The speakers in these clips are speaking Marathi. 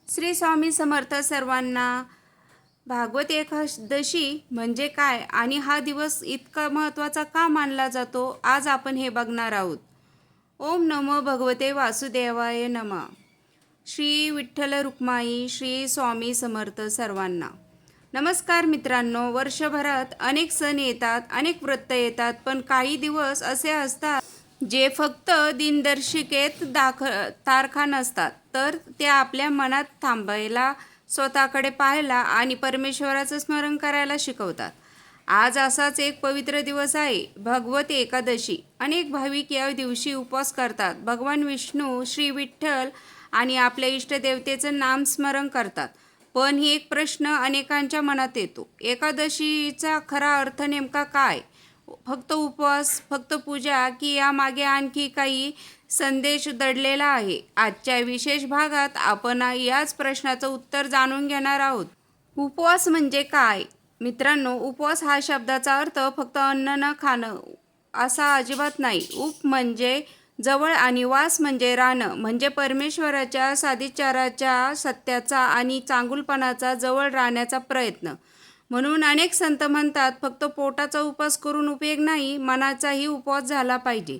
श्री स्वामी समर्थ सर्वांना. भागवत एकादशी म्हणजे काय आणि हा दिवस इतका महत्त्वाचा का मानला जातो, आज आपण हे बघणार आहोत. ओम नमो भगवते वासुदेवाय नमः. श्री विठ्ठल रुक्माई श्री स्वामी समर्थ सर्वांना. नमस्कार मित्रांनो. वर्षभरात अनेक सण येतात, अनेक व्रत येतात, पण काही दिवस असे असतात जे फक्त दिनदर्शिकेत तारखा नसतात, तर ते आपल्या मनात थांबायला, स्वतःकडे पाहायला आणि परमेश्वराचं स्मरण करायला शिकवतात. आज असाच एक पवित्र दिवस आहे, भागवत एकादशी. अनेक भाविक या दिवशी उपवास करतात, भगवान विष्णू, श्री विठ्ठल आणि आपल्या इष्टदेवतेचं नामस्मरण करतात. पण ही एक प्रश्न अनेकांच्या मनात येतो, एकादशीचा खरा अर्थ नेमका काय? फक्त उपवास, फक्त पूजा, की यामागे आणखी काही संदेश दडलेला आहे? आजच्या विशेष भागात आपण याच प्रश्नाचं उत्तर जाणून घेणार आहोत. उपवास म्हणजे काय? मित्रांनो, उपवास हा शब्दाचा अर्थ फक्त अन्न न खाणं असा अजिबात नाही. उप म्हणजे जवळ आणि वास म्हणजे राहणं, म्हणजे परमेश्वराच्या साधिचाराच्या, सत्याचा आणि चांगुलपणाचा जवळ राहण्याचा प्रयत्न. म्हणून अनेक संत म्हणतात, फक्त पोटाचा उपवास करून उपयोग नाही, मनाचाही उपवास झाला पाहिजे.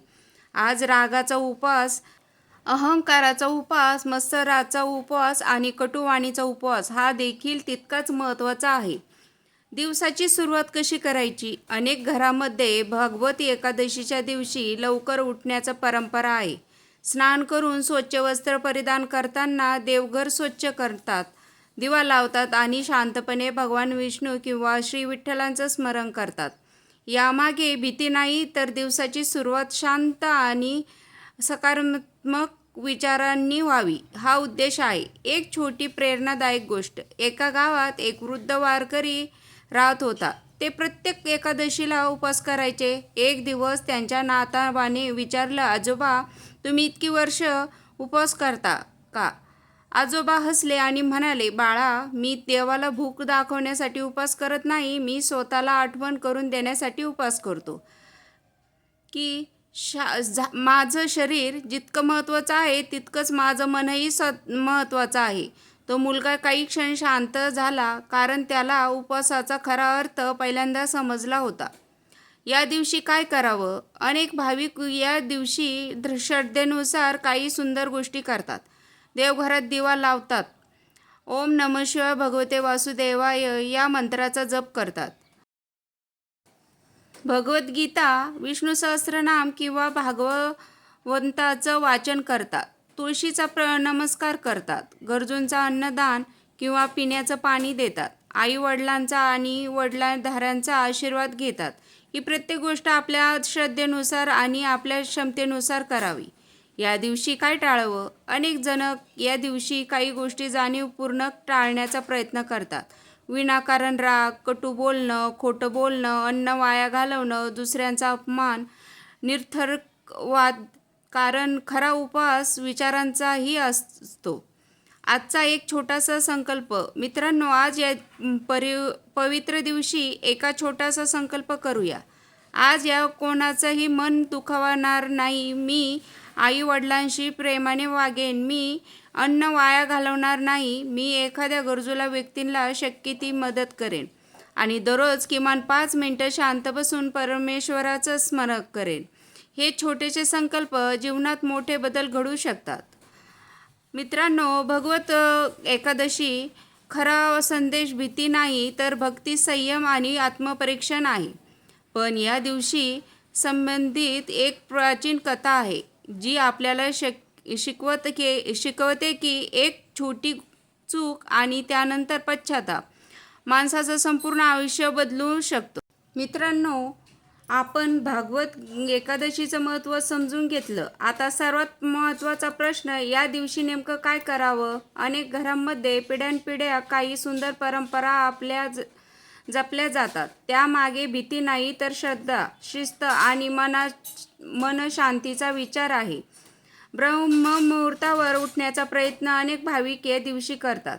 आज रागाचा उपवास, अहंकाराचा उपवास, मत्सराचा उपवास आणि कटुवाणीचा उपवास हा देखील तितकाच महत्त्वाचा आहे. दिवसाची सुरुवात कशी करायची? अनेक घरामध्ये भागवत एकादशीच्या दिवशी लवकर उठण्याची परंपरा आहे. स्नान करून स्वच्छ वस्त्र परिधान करताना देवघर स्वच्छ करतात, दिवा लावतात आणि शांतपणे भगवान विष्णू किंवा श्री विठ्ठलांचं स्मरण करतात. यामागे भीती नाही, तर दिवसाची सुरुवात शांत आणि सकारात्मक विचारांनी व्हावी, हा उद्देश आहे. एक छोटी प्रेरणादायक गोष्ट. एका गावात एक वृद्ध वारकरी राहत होता. ते प्रत्येक एकादशीला उपवास करायचे. एक दिवस त्यांच्या नातवाने विचारलं, आजोबा, तुम्ही इतकी वर्ष उपवास करता का? आजोबा हसले आणि म्हणाले, बाळा, मी देवाला भूक दाखवण्यासाठी उपवास करत नाही, मी स्वतःला आठवण करून देण्यासाठी उपवास करतो की माझं शरीर जितकं महत्त्वाचं आहे, तितकंच माझं मनही महत्त्वाचं आहे. तो मुलगा काही क्षण शांत झाला, कारण त्याला उपवासाचा खरा अर्थ पहिल्यांदा समजला होता. या दिवशी काय करावं? अनेक भाविक या दिवशी श्रद्धेनुसार काही सुंदर गोष्टी करतात. देवघरात दिवा लावतात, ओम नमः शिवाय भगवते वासुदेवाय या मंत्राचा जप करतात, भगवद्गीता, विष्णू सहस्त्रनाम किंवा भागवंताचं वाचन करतात, तुळशीचा नमस्कार करतात, गरजूंचा अन्नदान किंवा पिण्याचं पाणी देतात, आई वडिलांचा आणि वडीलधाऱ्यांचा आशीर्वाद घेतात. ही प्रत्येक गोष्ट आपल्या श्रद्धेनुसार आणि आपल्या क्षमतेनुसार करावी. या दिवशी काय टाळावं? अनेक जण या दिवशी काही गोष्टी जाणीवपूर्वक टाळण्याचा प्रयत्न करतात. विनाकारण राग, कटू बोलणं, खोटं बोलणं, अन्न वाया घालवणं, दुसऱ्यांचा अपमान, निरर्थक वाद. कारण खरा उपवास विचारांचाही असतो. आजचा एक छोटासा संकल्प. मित्रांनो, आज या पवित्र दिवशी एका छोटासा संकल्प करूया. आज या कोणाचंही मन दुखावणार नाही, मी आई वडिलांशी प्रेमाने वागेन, मी अन्न वाया घालवणार नाही, मी एखाद्या गरजूला व्यक्तींना शक्य ती मदत करेन आणि दररोज किमान 5 मिनिटं शांत बसून परमेश्वराचं स्मरण करेन. हे छोटेसे संकल्प जीवनात मोठे बदल घडवू शकतात. मित्रांनो, भागवत एकादशी खरा संदेश भीती नाही, तर भक्ती, संयम आणि आत्मपरीक्षण आहे. पण या दिवशी संबंधित एक प्राचीन कथा आहे, जी आपल्याला शिकवते की एक छोटी चूक आणि त्यानंतर पश्चाताप माणसाचं संपूर्ण आयुष्य बदलू शकतो. मित्रांनो, आपण भागवत एकादशीचं महत्त्व समजून घेतलं. आता सर्वात महत्त्वाचा प्रश्न, या दिवशी नेमकं काय करावं? अनेक घरांमध्ये पिढ्यानपिढ्या काही सुंदर परंपरा जपल्या जातात. त्यामागे भीती नाही, तर श्रद्धा, शिस्त आणि मनशांतीचा विचार आहे. ब्रह्ममुहूर्तावर उठण्याचा प्रयत्न अनेक भाविक या दिवशी करतात.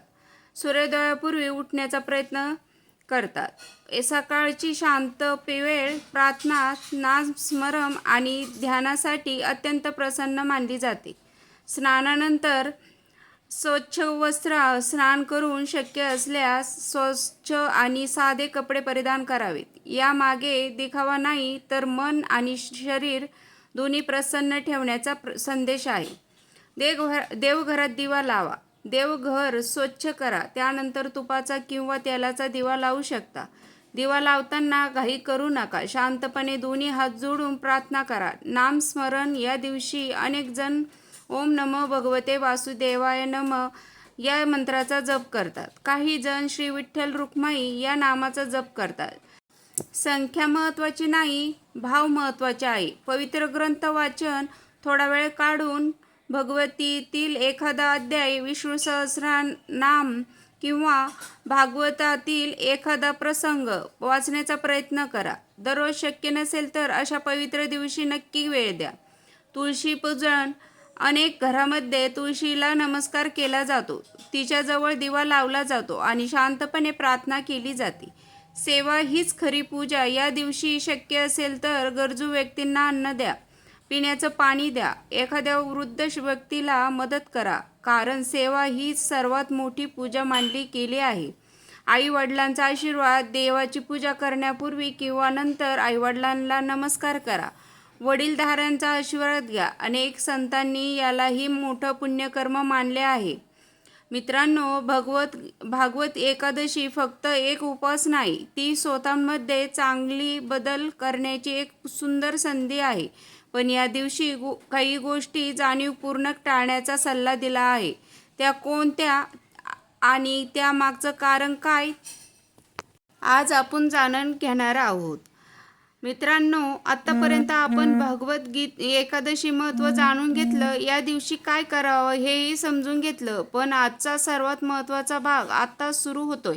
सूर्योदयापूर्वी उठण्याचा प्रयत्न करतात. सकाळची शांत वेळ प्रार्थना, नामस्मरण आणि ध्यानासाठी अत्यंत प्रसन्न मानली जाते. स्नानानंतर स्वच्छ वस्त्र स्नान करून शक्य असल्यास स्वच्छ आणि साधे कपडे परिधान करावेत. यामागे दिखावा नाही तर मन आणि शरीर दोन्ही प्रसन्न ठेवण्याचा संदेश आहे. देवघरात दिवा लावा. देवघर स्वच्छ करा. त्यानंतर तुपाचा किंवा तेलाचा दिवा लावू शकता. दिवा लावताना घाई करू नका. शांतपणे दोन्ही हात जोडून प्रार्थना करा. नामस्मरण. या दिवशी अनेक जण ओम नमो भगवते वासुदेवाय नमः या मंत्राचा जप करतात. काही जण श्री विठ्ठल रुक्माई या नामाचा जप करतात. संख्या महत्त्वाची नाही, भाव महत्त्वाचे आहे. पवित्र ग्रंथ वाचन. थोडा वेळ काढून भगवतीतील एखादा अध्याय, विष्णू सहस्रनाम किंवा भागवतातील एखादा प्रसंग वाचण्याचा प्रयत्न करा. दररोज शक्य नसेल तर अशा पवित्र दिवशी नक्की वेळ द्या. तुळशी पूजन. अनेक घरामध्ये तुळशीला नमस्कार केला जातो. तिच्याजवळ दिवा लावला जातो आणि शांतपणे प्रार्थना केली जाते. सेवा हीच खरी पूजा. या दिवशी शक्य असेल तर गरजू व्यक्तींना अन्न द्या, पिण्याचं पाणी द्या, एखाद्या वृद्ध व्यक्तीला मदत करा, कारण सेवा ही सर्वात मोठी पूजा मानली गेली आहे. आईवडिलांचा आशीर्वाद. देवाची पूजा करण्यापूर्वी किंवा नंतर आईवडिलांना नमस्कार करा. वडीलधाऱ्यांचा आशीर्वाद घ्या. अनेक संतांनी यालाही मोठं पुण्यकर्म मानले आहे. मित्रांनो, भागवत एकादशी फक्त एक उपवास नाही, ती स्वतःमध्ये चांगली बदल करण्याची एक सुंदर संधी आहे. पण या दिवशी काही गोष्टी जाणीवपूर्वक टाळण्याचा सल्ला दिला आहे. त्या कोणत्या आणि त्यामागचं कारण काय, आज आपण जाणून घेणार आहोत. मित्रांनो, आत्तापर्यंत आपण भगवद्गीता एकादशी महत्त्व जाणून घेतलं. या दिवशी काय करावं हेही समजून घेतलं. पण आजचा सर्वात महत्त्वाचा भाग आता सुरू होतोय.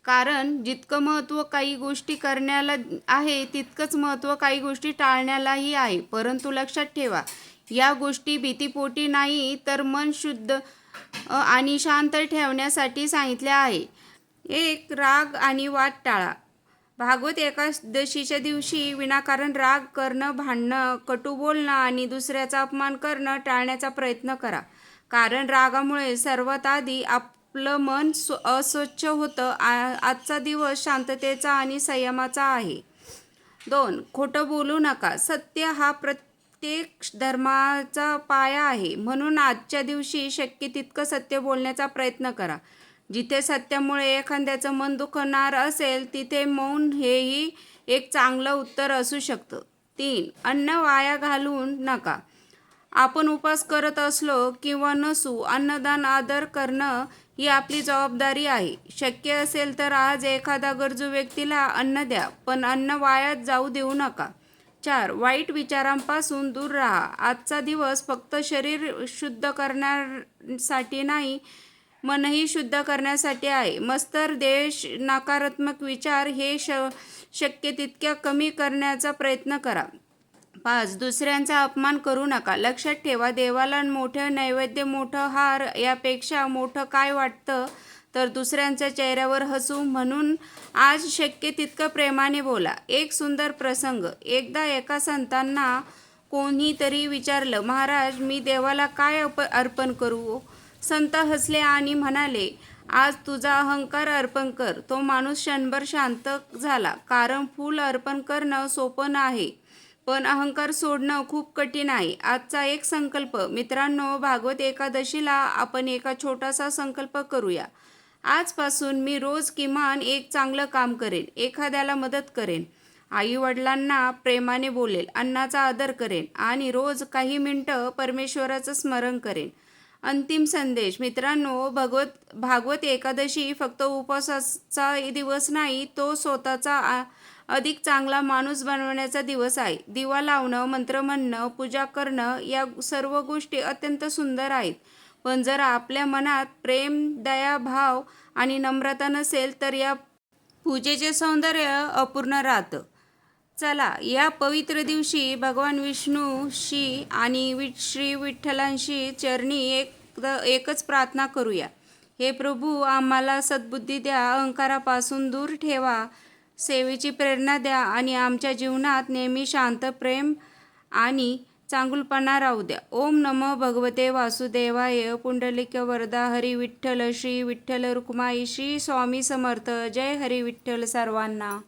कारण जितकं महत्त्व काही गोष्टी करण्याला आहे, तितकंच महत्त्व काही गोष्टी टाळण्यालाही आहे. परंतु लक्षात ठेवा, या गोष्टी भीतीपोटी नाही तर मन शुद्ध आणि शांत ठेवण्यासाठी सांगितल्या आहे. एक, राग आणि वाद टाळा. भागवत एकादशीच्या दिवशी विनाकारण राग करणं, भांडणं, कटू बोलणं आणि दुसऱ्याचा अपमान करणं टाळण्याचा प्रयत्न करा. कारण रागामुळे सर्वात आधी आपलं मन अस्वच्छ होतं. आजचा दिवस शांततेचा आणि संयमाचा आहे. 2, खोटं बोलू नका. सत्य हा प्रत्येक धर्माचा पाया आहे. म्हणून आजच्या दिवशी शक्य तितकं सत्य बोलण्याचा प्रयत्न करा. जिथे सत्यामुळे एखाद्याचं मन दुखणार असेल, तिथे मौन हेही एक चांगलं उत्तर असू शकतं. 3, अन्न वाया घालवू नका. आपण उपवास करत असलो किंवा नसू, अन्नदान आदर करणं ही आपली जबाबदारी आहे. शक्य असेल तर आज एखादा गरजू व्यक्तीला अन्न द्या, पण अन्न वाया जाऊ देऊ नका. 4, वाईट विचारांपासून दूर राहा. आजचा दिवस फक्त शरीर शुद्ध करण्यासाठी नाही, मनही शुद्ध करण्यासाठी आहे. मत्सर, द्वेष, नकारात्मक विचार हे शक्य तितक्या कमी करण्याचा प्रयत्न करा. 5, दुसऱ्यांचा अपमान करू नका. लक्षात ठेवा, देवाला मोठं नैवेद्य, मोठं हार यापेक्षा मोठं काय वाटतं तर दुसऱ्यांच्या चेहऱ्यावर हसू. म्हणून आज शक्य तितकं प्रेमाने बोला. एक सुंदर प्रसंग. एकदा एका संतांना कोणीतरी विचारलं, महाराज, मी देवाला काय अर्पण करू? संत हसले आणि म्हणाले, आज तुझा अहंकार अर्पण कर. तो माणूस क्षणभर शांत झाला. कारण फूल अर्पण करणं सोपं आहे, पण अहंकार सोडणं खूप कठीण आहे. आजचा एक संकल्प. मित्रांनो, भागवत एकादशीला आपण एका छोटासा संकल्प करूया. आजपासून मी रोज किमान एक चांगलं काम करेन, एखाद्याला मदत करेन, आईवडिलांना प्रेमाने बोलेल, अन्नाचा आदर करेन आणि रोज काही मिनिटं परमेश्वराचं स्मरण करेन. अंतिम संदेश. मित्रांनो, भागवत एकादशी फक्त उपवासाचा दिवस नाही, तो स्वतःचा अधिक चांगला माणूस बनवण्याचा दिवस आहे. दिवा लावणं, मंत्र म्हणणं, पूजा करणं या सर्व गोष्टी अत्यंत सुंदर आहेत. पण जर आपल्या मनात प्रेम, दया, भाव आणि नम्रता नसेल तर या पूजेचे सौंदर्य अपूर्ण राहतं. चला, या पवित्र दिवशी भगवान विष्णूशी आणि श्री विठ्ठलांशी चरणी एकच प्रार्थना करूया. हे प्रभू, आम्हाला सद्बुद्धी द्या, अहंकारापासून दूर ठेवा, सेवेची प्रेरणा द्या आणि आमच्या जीवनात नेहमी शांत, प्रेम आणि चांगुलपणा राहू द्या. ओम नमो भगवते वासुदेवाय. पुंडलिक वरदा हरी विठ्ठल. श्री विठ्ठल रुक्माई. श्री स्वामी समर्थ. जय हरी विठ्ठल सर्वांना.